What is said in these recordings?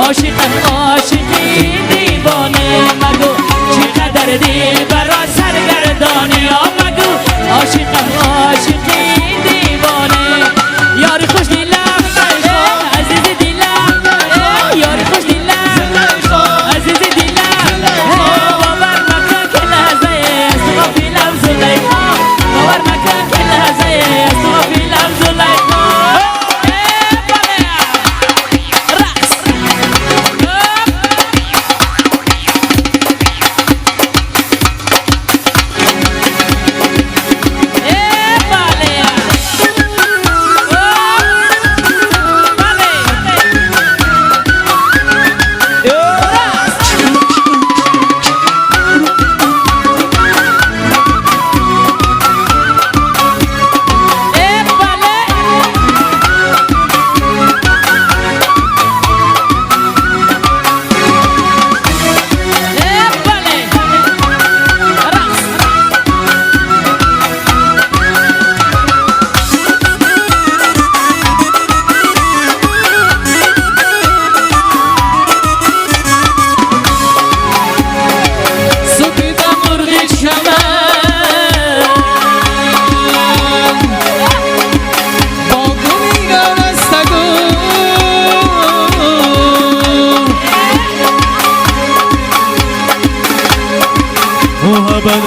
عاشقم عاشقی دیوانه مگو چقدر دل برا سرگردانی مگو عاشقم عاشقی دیوانه یاری خوش دیلم عزیز دیلم یاری خوش دیلم عزیز دیلم باور مکن که لحظه است غافلم زلیخا باور مکن که لحظه است غافلم زلیخا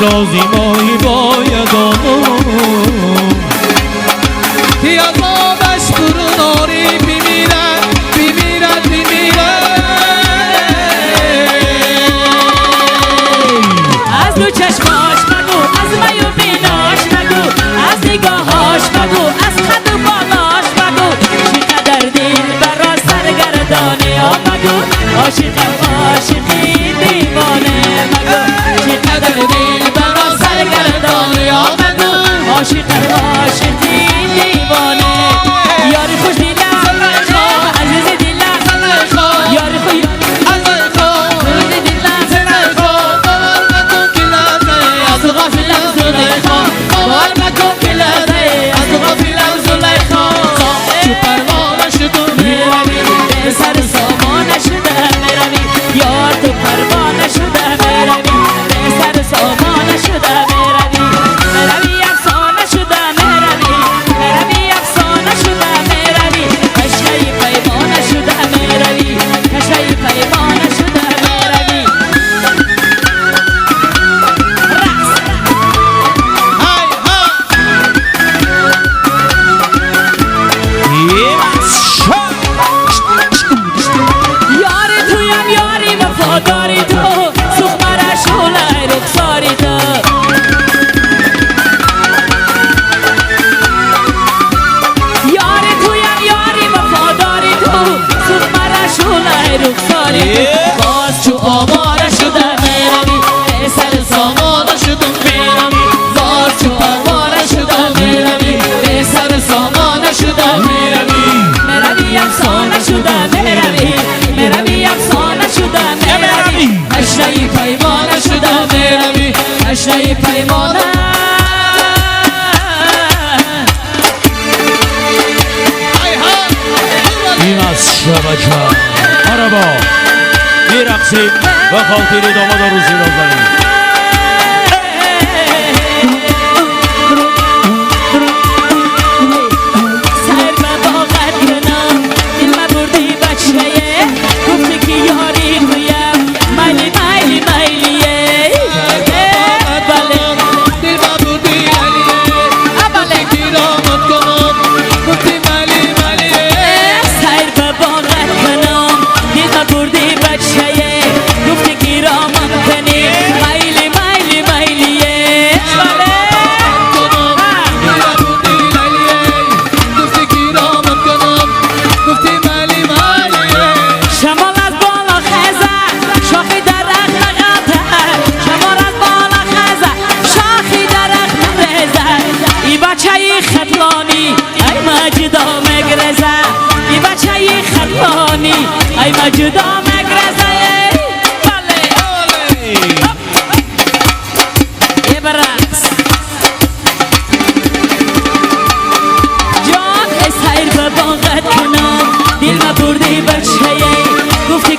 رازی مایی باید که از آبش برون آری بمیرد بمیرد بمیرد از دو چشماش مگو از میو بیناش مگو از نگاهاش مگو از خد و بالاش مگو چقدر دل برا سرگردانی مگو عاشقم عاشقی دیوانه مگو چقدر دل برا سرگردانی مگو عاشقم عاشقی دیوانه یاری خوش دیلم عزیز دیلم یاری خوش عزیز دیلم غافلم زلیخا باور مکن که لحظه از غافلم زلیخا تو پروانه شدم میروی به سر سامان شدم میروی یار تو پروانه شدم میروی به سر سامان شدم میروی میروی افسانه شدم میروی میروی افسانه شدم میروی کشتی پیمانه شدم میروی کشتی پیمانه شدم میروی یاری تویم یاری وفاداری تو سخمره شعله رخساری تو یاری تویم یاری وفاداری تو سخمره شعله رخساری باز چو آواره شده میروی به سر سامانه شدم میروی باز چو آواره شده میروی به سر سامانه شده میروی میروی افسانه شده میروی میروی افسانه شده میروی اشنایی پیمانه شده میروی اشنایی پیمانه این از شبکه مرحبا میرقصیم و خاطر داماد روزی را زنیم سر به باغت کنم دل مبردی بچه‌یه گفتی که یاری خویم میلی میلی میلیه بله دل مبردی علیه بله کرامت کنم گفتی ملی ملیه سر به باغت کنم دل مبردی بچه‌یه گفتی کرامت کنی میلی میلی میلیه بله شمال از بالا خزه شاخی درخت نقاطه شمال از بالا خزه شاخی درخت نقرزه ای بچه ای خطلانی ای مجدا مگرزه ای بچه ای خطلانی ای مجدا مگرزه بله یه برقص جان سیر به باغت کنم دل مبردی بچه‌یه گفتی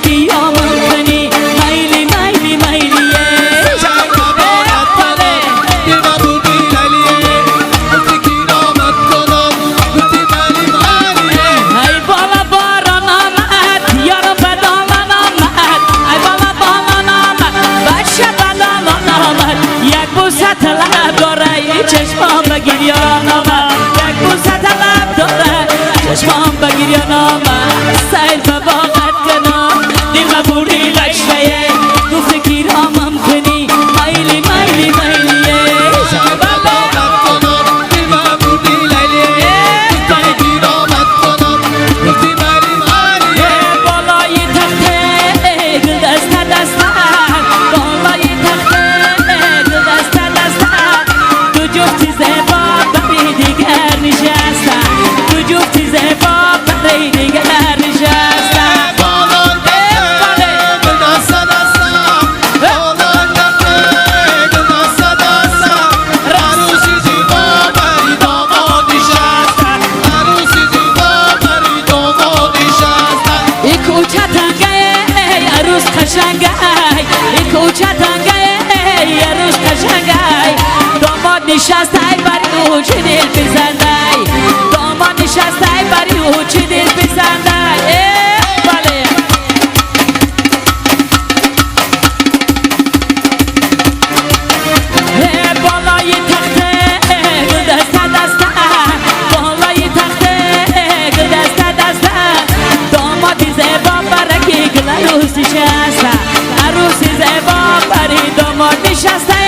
کوچه تنگه یه روز قشنگه داماد نشسته بری او چه دل بزنده داماد نشسته بری او چه دل بزنده بله بالای تخته گل دسته دسته بالای تخته گل دسته دسته دامادی زیبا برکی گل عروسی شسته عروسی زیبا بری داماد نشسته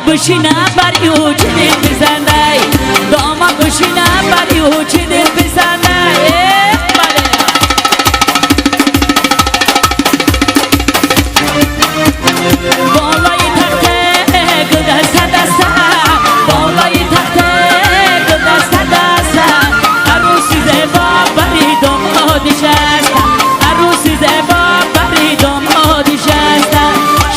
بشینه بری او چه دل بزنده داماد بشینه بری او چه دل بزنده بالای تخته گل دسته دسته بالای تخته گل دسته دسته عروسی زیبا بری داماد نشسته عروسی زیبا بری داماد نشسته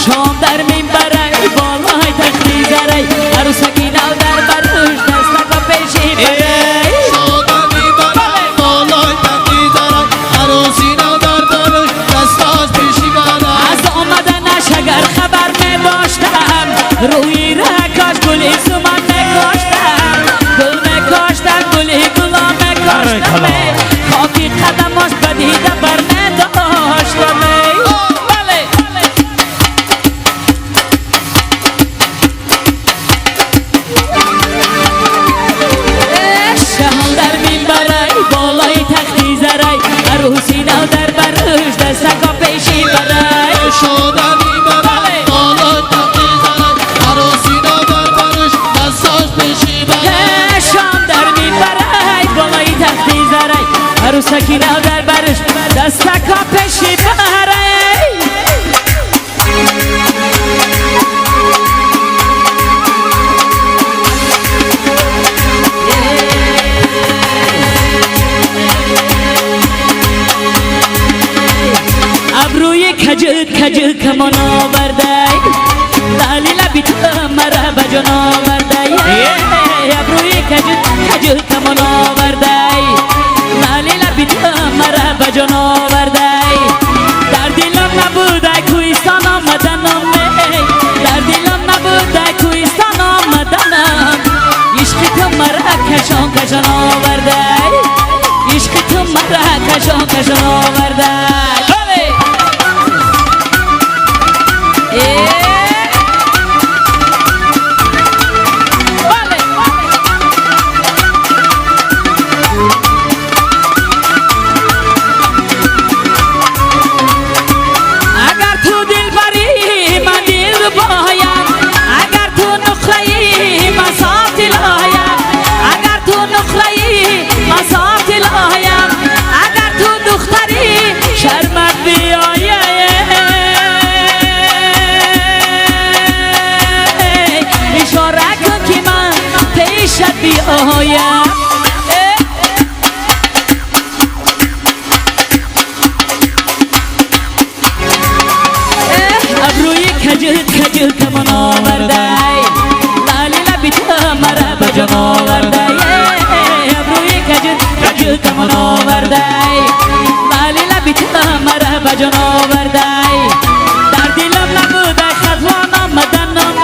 شام در منبره بالای تختی زره عروسکی نو در برش دسته با پیشی بره شادمی بره بالای تختی زره عروسی نو در برش دستاش پیشی بره از آمدنش اگر خبر می داشتم روی رکاش گلی سومن می کاشتم گل می کاشتم گلی گلا می کاشتم خاکی قدماش بدیده بر نداشتم بله شهان در منبره بالای تختی زره عروسی نو در برش دستگاه پیشی بره شادمی بره بالای تختی زره عروسی نو در برش دستاش پیشی بره شام در منبره بالای تختی زره عروسکی نو در برش دستگاه پیشی بره ابروی کجل کجل کمان آورده لالی لبی تو مرا بجان آورده ابروی کجل کجل کمان آورده لالی لبی تو مرا بجان آورده در دلم نبوده کویستان آمدنم در دلم نبوده کویستان آمدنم عشق تو مرا کشان کشان آورده عشق تو مرا کشان کشان آورده اگر تو دل بری من دل رو بایم اگر تو نخلی من صاف دلایم اگر تو نخلی من صاف دلایم اگر تو دختری شرمت بیایم اشاره کن که من پیشت بیایم به جان آوردی در دلم نبوده خطوان آمدنم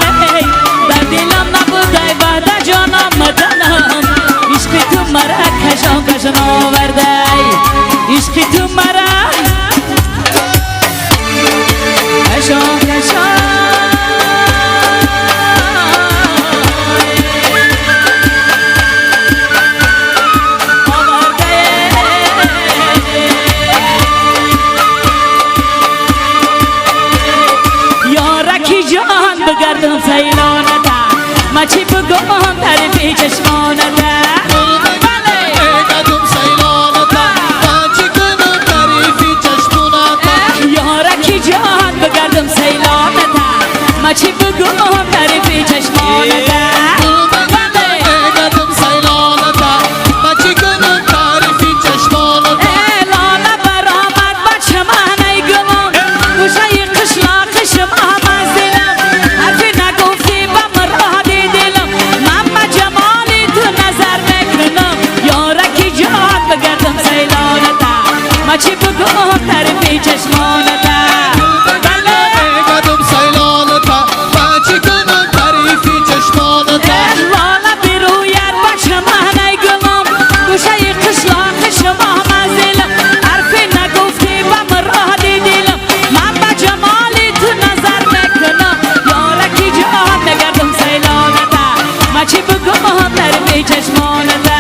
در دلم نبوده بعد جان آمدنم عشق تو مرا کشان کشان آورده عشق تو مرا کشان کشان بگردم سیلانتا ما چی بگم تعریفی چشمانتا بگردم سیلانتا ما چی کنم تعریفی چشمانتا یارکی جان بگردم سیلانتا ما چی بگم تعریفی چشمانتا بگردم سیلانتا ما چی کنم تعریفی چشمانتا لاله برآمد بچه من ای گلم گوشه قشلاق شما مزدلم حرفی نگفتی به مراد دلم من به جمالی تو نظر میکنم یارکی جان بگردم سیلانتا ما چی بگم تعریفی چشمانتا بگردم سیلانتا ما چی کنم تعریفی چشمانتا لاله بروید بچه من ای گلم گوشه قشلاق شما مزدلم حرفی نگفتی به مراد دلم من به جمالی تو نظر میکنم یارکی جان بگردم سیلانتا ما چی بگم تعریفی چشمانتا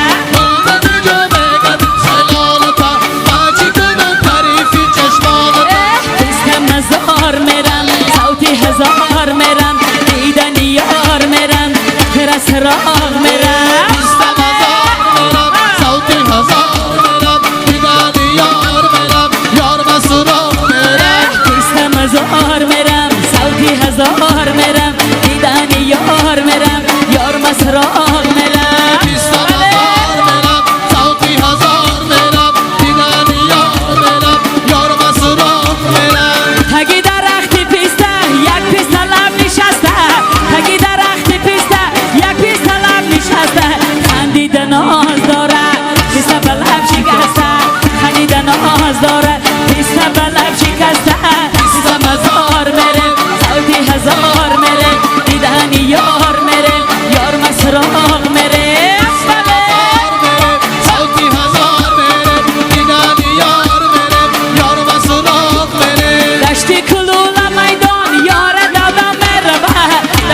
بگردم سیلانتا ما چی کنم تعریفی چشمانتا دستم مزار میرم صوتی هزار میرم دیدن یار میرم پر اسرار میرم دستم هزار میرم صوتی هزار میرم دیدن یار میرم یار مسرور میرم دستم مزار میرم صوتی هزار میرم دیدن یار میرم یار مسرار میرم دستم هزار میرم صوتی هزار میرم دیدن یار میرم یار مسرور میرم تگی درختی پیسته یک پیسته لب نشسته تگی درختی پیسته یک پیسته لب نشسته خندیده ناز داره پیسته به لب شکسته خندیده ناز داره پیسته به لب شکسته پیسته مزار میرم صوتی هزار میرم دیدن یار میرم یار مسراغ میرم صوتی هزار میرم دیدن یار میرم یار مسرور میرم دشتی کلوله میدان یار دادا میربه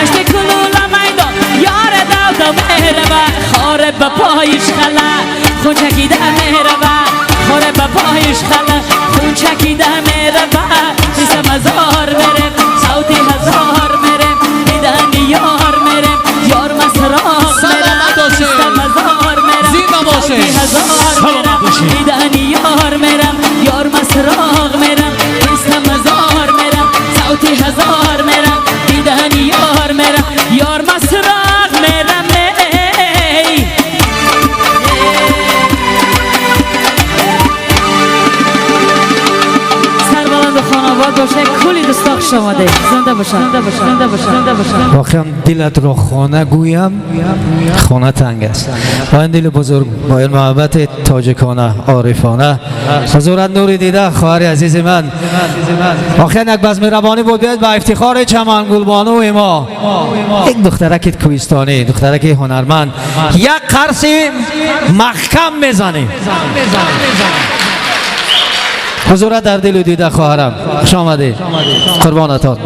دشتی کلوله میدان یار دادا میربه خاره به پایش خلا خون چکیده میربه خاره به پایش خلا خون چکیده میربه پیسه مزار میرم صوتی هزار میرم دیدن یار میرم یار مسراغ سلامت میرم باشه. پیسه مزار میرم زیبا باشه. صوتی هزار سلامت باشه. میرم دیدن یار میرم یار مسراغ میرم پیسه مزار میرم صوتی هزار میرم دیدن یار میرم یار مسراغ میرم سربلند خانواد باشه کلی دستاق شماده زنده باشن زنده باشن زنده باشن زنده باشن واقعا دلت را خانه گویم خانه تنگ است با این دل بزرگ با این محبت تاجکانه عارفانه حضورت نوری دیده خواهر عزیز من واقعا یک بزم روانی بود بیاید با افتخار چمن گلبانو ما یک دخترک کوهستانی دخترک هنرمند یک قرص محکم میزنیم حضورت در دل و دیده خواهرم خوش آمدید قربانتان